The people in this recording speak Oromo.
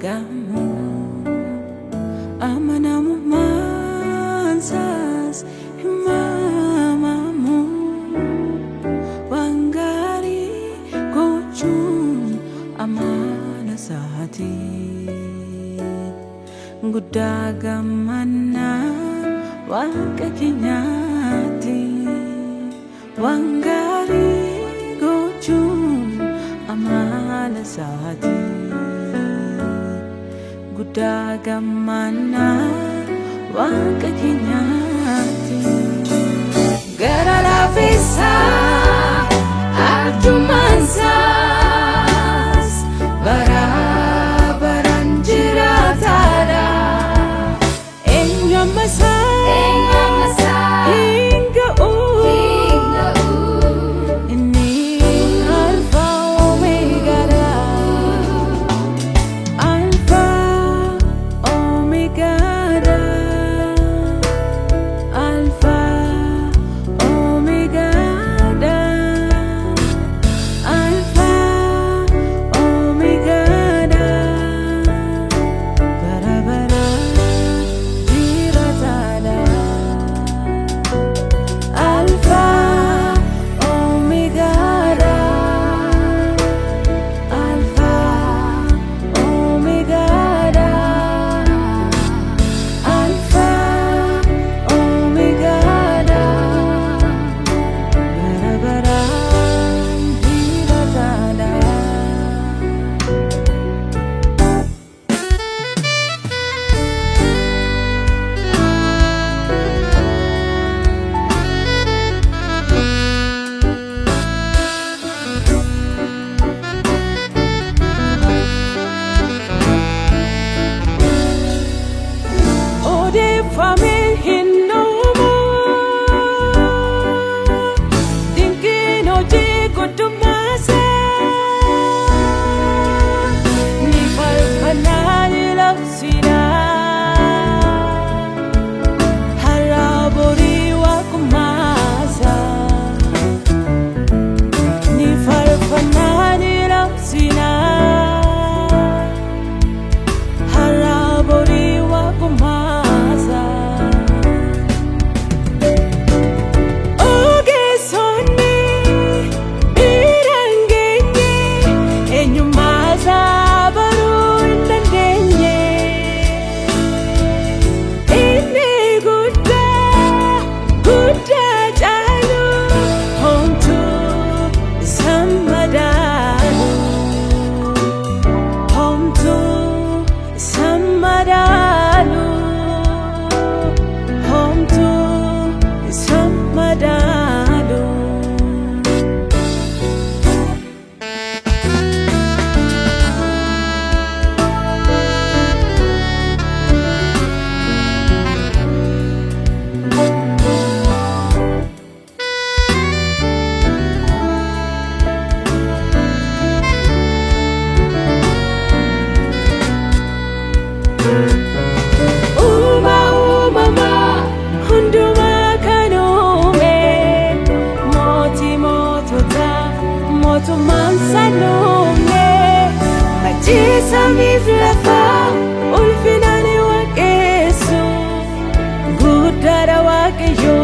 gamu amanamu mansas himamamu wangari gochun amana sahati gudagamana waka kinyati wangari gochun amana sahati gudagamana waka kinyati gara la visa arjumansas bara baranjiratada enyamasa hinga ini alfa omega alfa omega alfa omega alfa omega bara bara jiratada alfa omega alfa omega alfa omega bara bara jiratada ode fami hinnomo dinkino jigotumasa ni falfanani lapsina harabori wakumasa ni falfanani lapsina harabori wakumasa oge sonni birangenye enyumaza baru indenye ini gudda jalu home to samadanu home to samadanu home to samadanu umama hunduma kanume moti motota moto mansanume majisa miflafa ulfinani wakesu gudara wakeyo